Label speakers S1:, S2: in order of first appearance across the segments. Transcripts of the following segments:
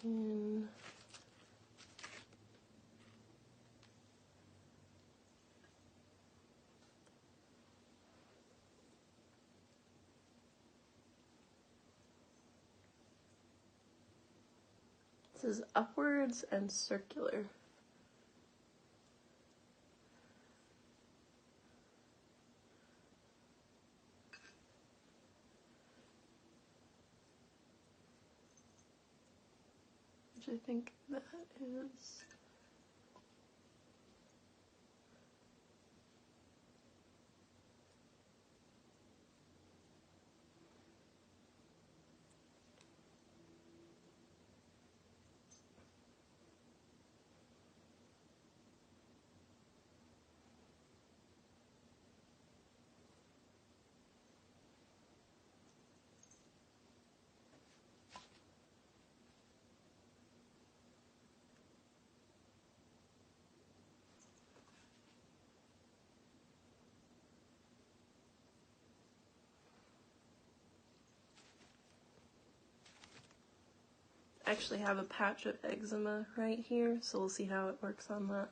S1: in this is upwards and circular. Which I think that is actually have a patch of eczema right here, so we'll see how it works on that.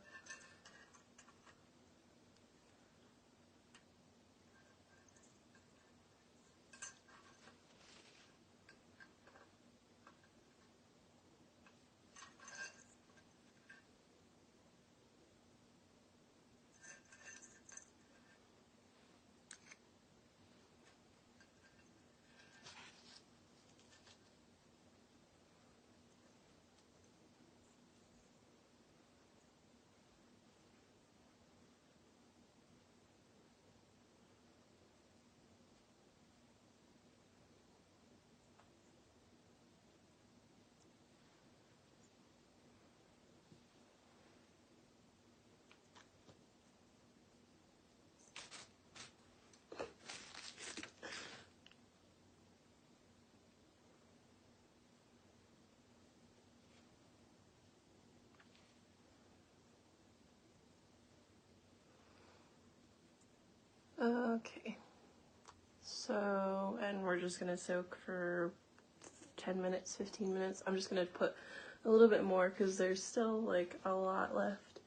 S1: Okay, so, and we're just gonna soak for 10 minutes, 15 minutes. I'm just gonna put a little bit more because there's still like a lot left.